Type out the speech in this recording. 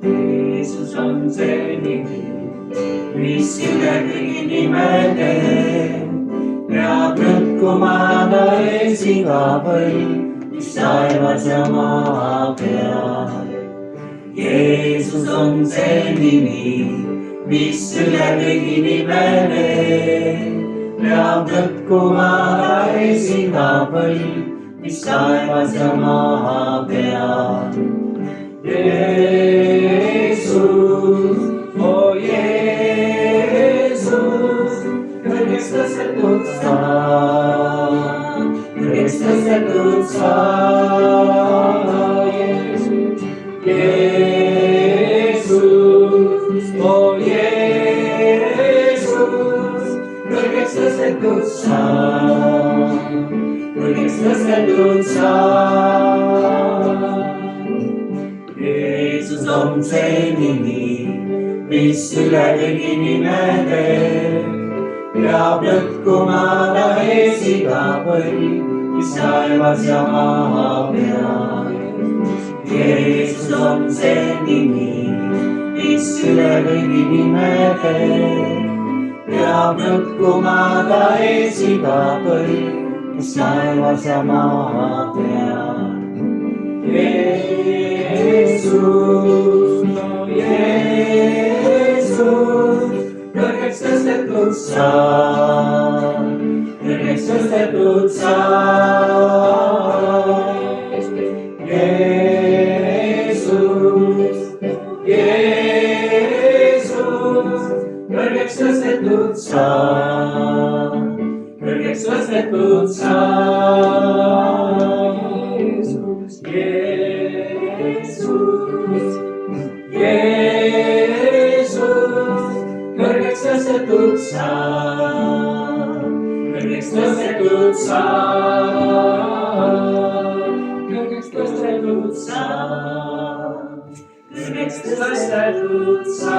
Jeesus on see nimi, mis üle kõigi nimede peab lõtkuma ta ees iga põlv, mis taevas ja maa peal. Jeesus on see nimi, mis üle kõigi nimede peab lõtkuma ta ees iga põlv, mis taevas ja maa peal. Jeesus, oh Jeesus, kõrgeks tõstetud sa, kõrgeks tõstetud sa, Jeesus. Jeesus, oh Jeesus, kõrgeks tõstetud sa, kõrgeks tõstetud sa. Jeesus on see nimi, mis üle kõigi nimede peab lõtkuma ta ees iga põlv, mis taevas ja maa peal. Jeesus on see nimi, mis üle kõigi nimede peab lõtkuma ta ees iga põlv, mis taevas ja maa peal. Jeesus, oh Jeesus, kõrgeks tõstetud sa, kõrgeks tõstetud sa. Jeesus, Jeesus, kõrgeks tõstetud sa, kõrgeks tõstetud sa. Jeesus, Jeesus, kõrgeks tõstetud sa, kõrgeks tõstetud sa, kõrgeks tõstetud sa, kõrgeks tõstetud sa.